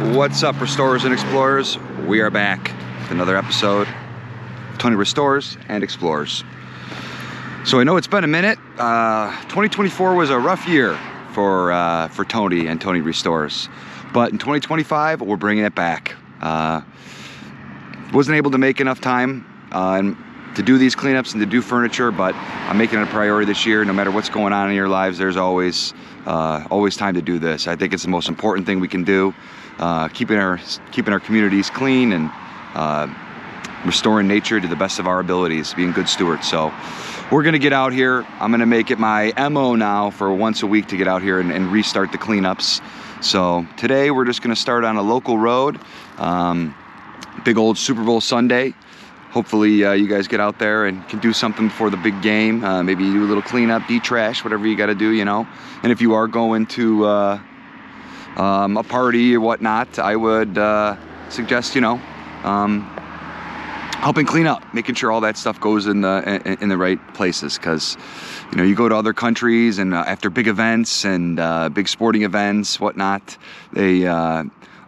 What's up, restorers and explorers? We are back with another episode of Tony Restores and Explores. So I know it's been a minute. 2024 was a rough year for Tony and Tony Restores, but in 2025 we're bringing it back. Wasn't able to make enough time to do these cleanups and to do furniture, but I'm making it a priority this year. No matter what's going on in your lives, there's always time to do this. I think it's the most important thing we can do. Keeping our communities clean and restoring nature to the best of our abilities, being good stewards. So we're gonna get out here. I'm gonna make it my MO now for once a week to get out here and restart the cleanups. So today we're just gonna start on a local road. Big old Super Bowl Sunday. Hopefully you guys get out there and can do something before the big game. Maybe you do a little cleanup, detrash, whatever you gotta do, you know. And if you are going to a party or whatnot, I would suggest, you know, helping clean up, making sure all that stuff goes in the right places. Because, you know, you go to other countries and after big events and big sporting events, whatnot, they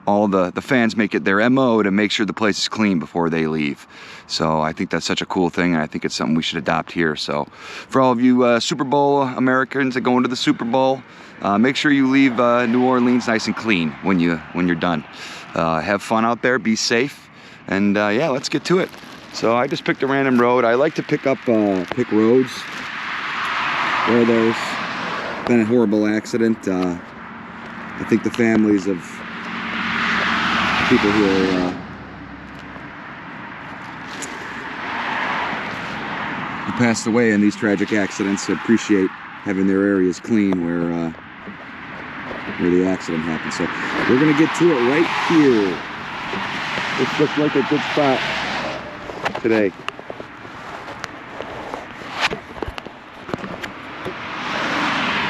all the fans make it their MO to make sure the place is clean before they leave. So I think that's such a cool thing, and I think it's something we should adopt here. So for all of you Super Bowl Americans that go into the Super Bowl, make sure you leave New Orleans nice and clean when you're done. Have fun out there, be safe, and yeah, let's get to it. So I just picked a random road. I like to pick roads where there's been a horrible accident. I think the families of people who passed away in these tragic accidents appreciate having their areas clean where the accident happened. So we're gonna get to it right here. This looks like a good spot today.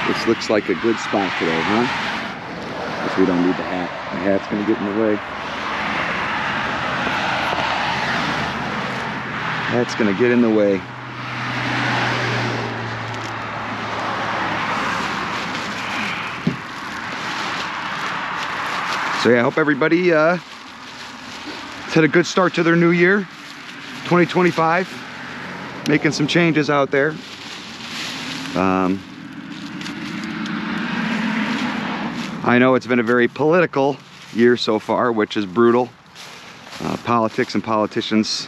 This looks like a good spot today, huh? Guess we don't need the hat. The hat's gonna get in the way. That's gonna get in the way. So yeah, I hope everybody had a good start to their new year, 2025. Making some changes out there. I know it's been a very political year so far, which is brutal. Politics and politicians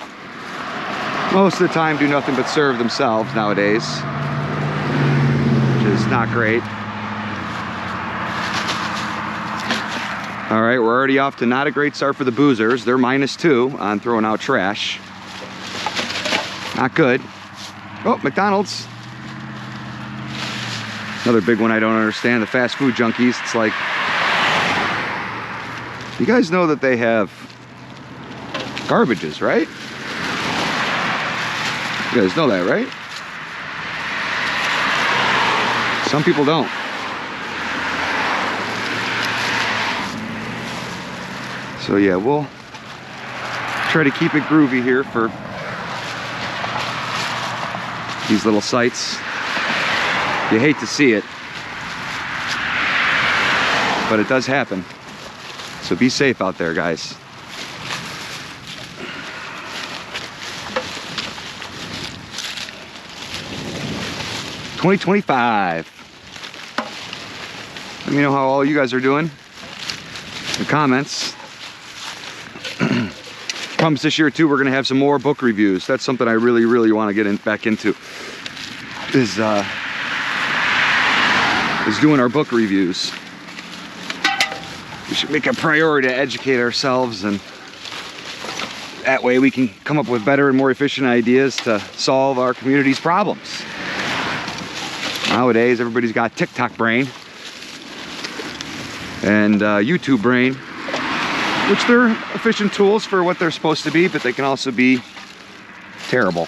most of the time do nothing but serve themselves nowadays, which is not great. All right, we're already off to not a great start for the boozers. They're -2 on throwing out trash. Not good. Oh, McDonald's. Another big one I don't understand, the fast food junkies. It's like, you guys know that they have garbages, right? You guys know that, right? Some people don't. So yeah, we'll try to keep it groovy here for these little sites. You hate to see it, but it does happen. So be safe out there, guys. '25. Let me know how all you guys are doing in the comments. Promise this year too, we're gonna have some more book reviews. That's something I really want to get back into. Is doing our book reviews. We should make a priority to educate ourselves, and that way we can come up with better and more efficient ideas to solve our community's problems. Nowadays, everybody's got TikTok brain and YouTube brain, which they're efficient tools for what they're supposed to be, but they can also be terrible.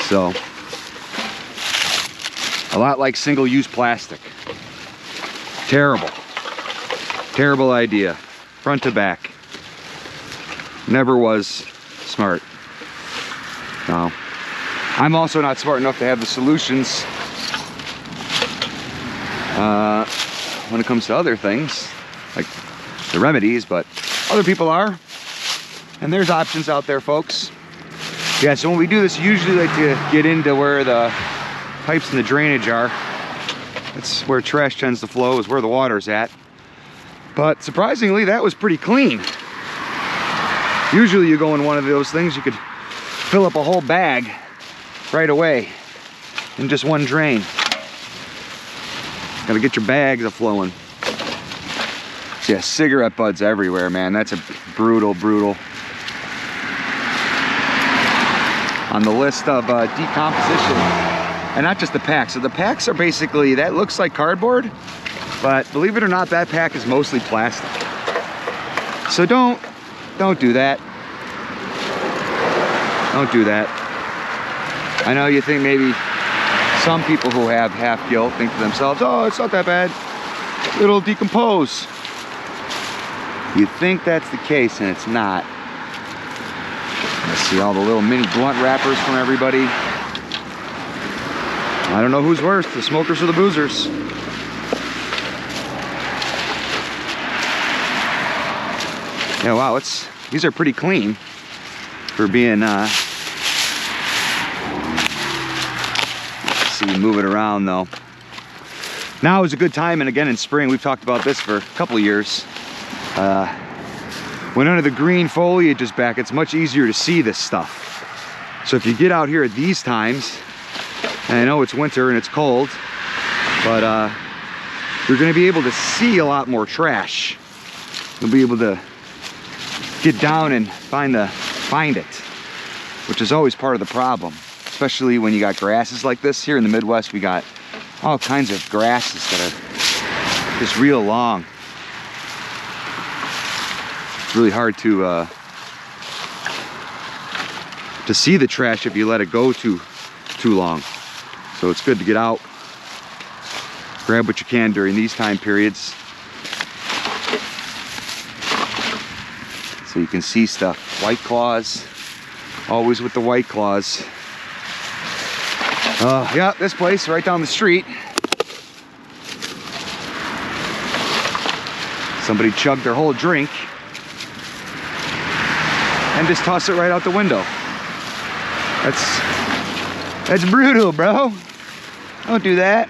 So, a lot like single-use plastic. Terrible. Terrible idea. Front to back. Never was smart. No. I'm also not smart enough to have the solutions when it comes to other things. like the remedies, but other people are. And there's options out there, folks. Yeah, so when we do this, usually like to get into where the pipes and the drainage are. That's where trash tends to flow, is where the water's at. But surprisingly, that was pretty clean. Usually you go in one of those things, you could fill up a whole bag right away in just one drain. Gotta get your bags a flowing. So yeah, cigarette butts everywhere, man. That's a brutal. On the list of decomposition, and not just the packs. So the packs are basically, that looks like cardboard, but believe it or not, that pack is mostly plastic. So don't do that. Don't do that. I know you think maybe some people who have half guilt think to themselves, oh, it's not that bad, it'll decompose. You think that's the case, and it's not. Let's see all the little mini blunt wrappers from everybody. I don't know who's worse, the smokers or the boozers. Yeah, wow, these are pretty clean for being, let's see, move it around though. Now is a good time, and again in spring, we've talked about this for a couple of years. When under the green foliage is back, it's much easier to see this stuff. So if you get out here at these times, and I know it's winter and it's cold, but you're gonna be able to see a lot more trash. You'll be able to get down and find it, which is always part of the problem, especially when you got grasses like this. Here in the Midwest, we got all kinds of grasses that are just real long. It's really hard to see the trash if you let it go too long. So it's good to get out, grab what you can during these time periods, so you can see stuff. White Claws, always with the White Claws. Yeah, this place right down the street. Somebody chugged their whole drink and just tossed it right out the window. That's brutal, bro. Don't do that.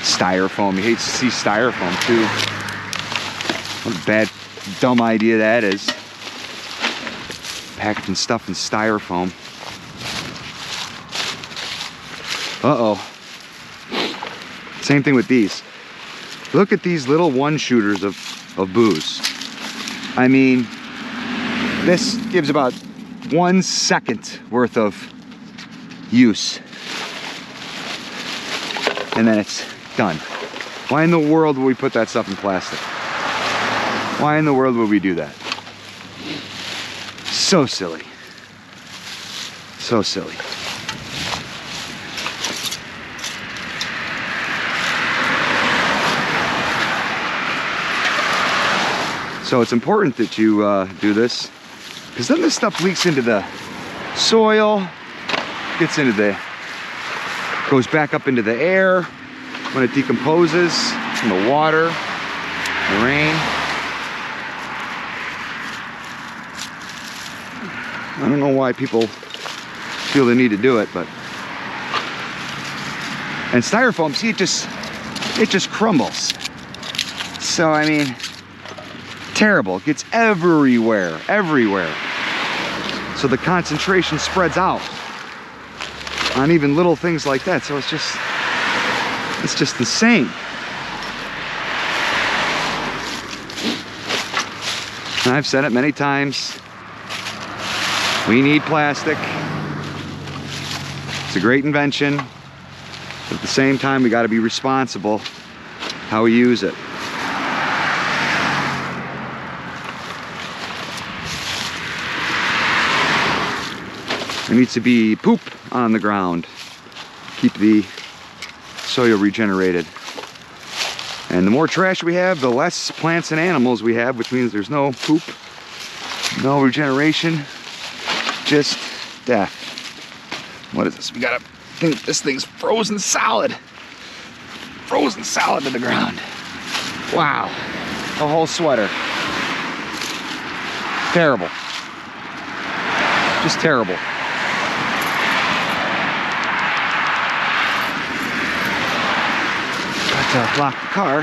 Styrofoam, you hate to see styrofoam too. What a bad, dumb idea that is. Packaging stuff in styrofoam. Uh-oh. Same thing with these. Look at these little one-shooters of booze. I mean, this gives about 1 second worth of use, and then it's done. Why in the world would we put that stuff in plastic? Why in the world would we do that? So silly. So silly. So it's important that you do this, because then this stuff leaks into the soil, goes back up into the air when it decomposes, in the water, the rain. I don't know why people feel the need to do it, but. And styrofoam, see, it just crumbles. So, I mean, terrible. It gets everywhere. So the concentration spreads out on even little things like that. So it's just insane. And I've said it many times. We need plastic. It's a great invention. But at the same time, we got to be responsible how we use it. There needs to be poop on the ground. Keep the soil regenerated. And the more trash we have, the less plants and animals we have, which means there's no poop, no regeneration, just death. What is this? We gotta think this thing's frozen solid. Frozen solid to the ground. Wow, a whole sweater. Terrible. Just terrible. Got to lock the car.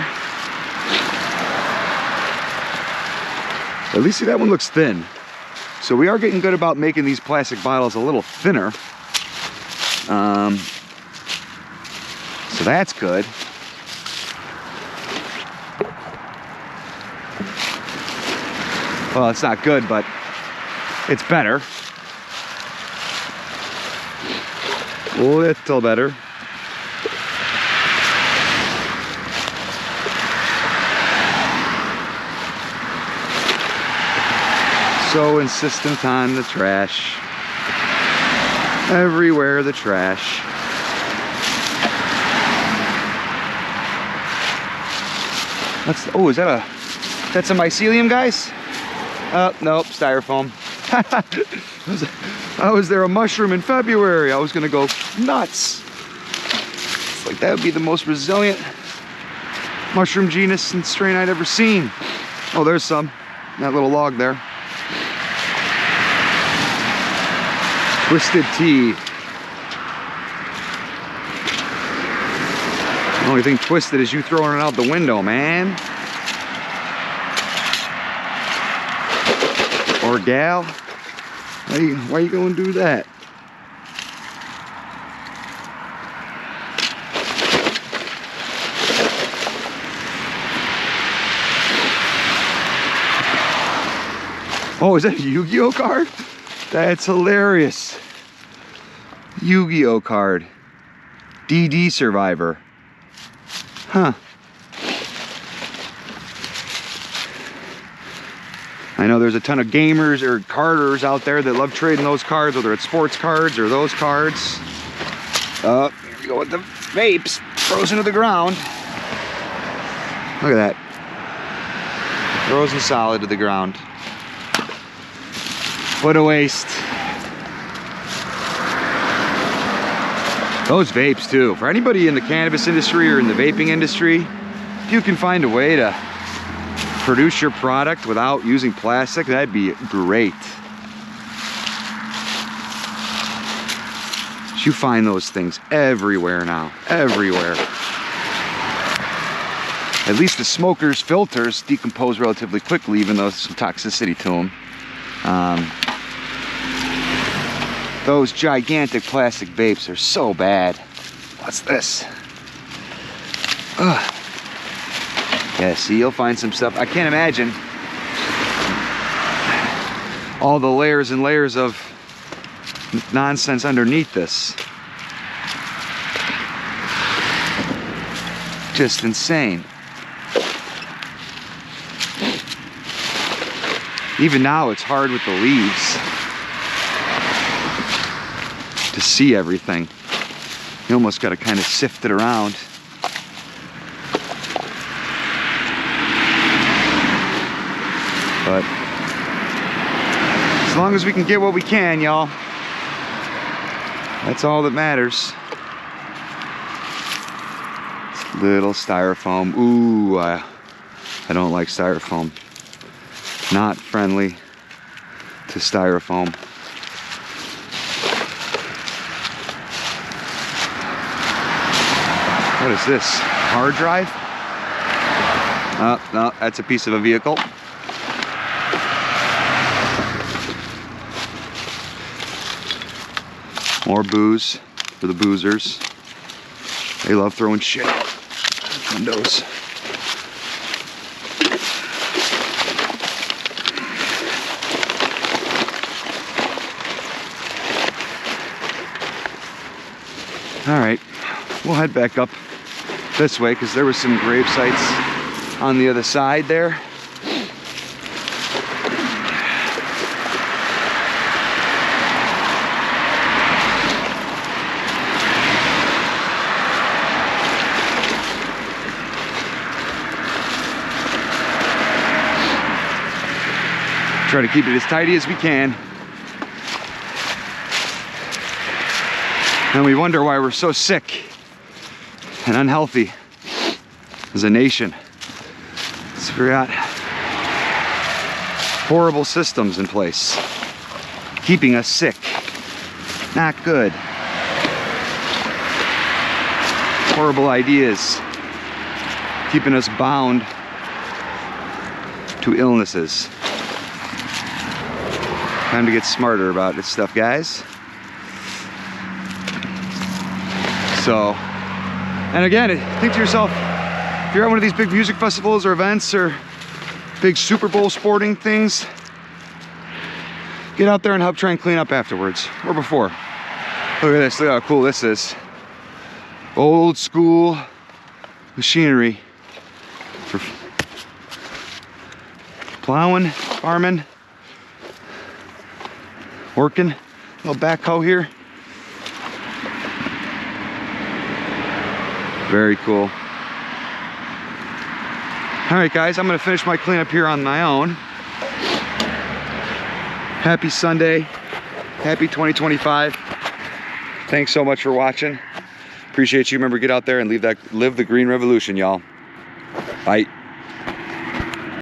At least see, that one looks thin. So we are getting good about making these plastic bottles a little thinner. So that's good. Well, it's not good, but it's better. A little better. So insistent on the trash. Everywhere the trash. Oh, is that that's a mycelium, guys? Nope, styrofoam. How is there a mushroom in February? I was gonna go nuts. It's like that would be the most resilient mushroom genus and strain I'd ever seen. Oh, there's some. That little log there. Twisted tea. The only thing twisted is you throwing it out the window, man. Or gal. Why you going to do that? Oh, is that a Yu-Gi-Oh card? That's hilarious. Yu-Gi-Oh card. DD Survivor. Huh. I know there's a ton of gamers or carders out there that love trading those cards, whether it's sports cards or those cards. Here we go with the vapes, frozen to the ground. Look at that. Frozen solid to the ground. What a waste. Those vapes too. For anybody in the cannabis industry or in the vaping industry, if you can find a way to produce your product without using plastic, that'd be great. You find those things everywhere now, everywhere. At least the smokers' filters decompose relatively quickly, even though there's some toxicity to them. Those gigantic plastic vapes are so bad. What's this? Ugh. Yeah, see, you'll find some stuff. I can't imagine all the layers and layers of nonsense underneath this. Just insane. Even now, it's hard with the leaves to see everything. You almost got to kind of sift it around. But as long as we can get what we can, y'all, that's all that matters. Little styrofoam. Ooh, I don't like styrofoam. Not friendly to styrofoam. What is this? Hard drive? No, that's a piece of a vehicle. More booze for the boozers. They love throwing shit out windows. All right, we'll head back up this way because there was some grave sites on the other side there. Try to keep it as tidy as we can. And we wonder why we're so sick and unhealthy as a nation. So we got horrible systems in place, keeping us sick. Not good. Horrible ideas, keeping us bound to illnesses. Time to get smarter about this stuff, guys. So, and again, think to yourself, if you're at one of these big music festivals or events or big Super Bowl sporting things, get out there and help try and clean up afterwards or before. Look at this, look how cool this is. Old school machinery for plowing, farming, working. Little backhoe here. Very cool. All right, guys, I'm gonna finish my cleanup here on my own. Happy Sunday, happy 2025. Thanks so much for watching. Appreciate you. Remember, get out there and live the green revolution, y'all. Bye.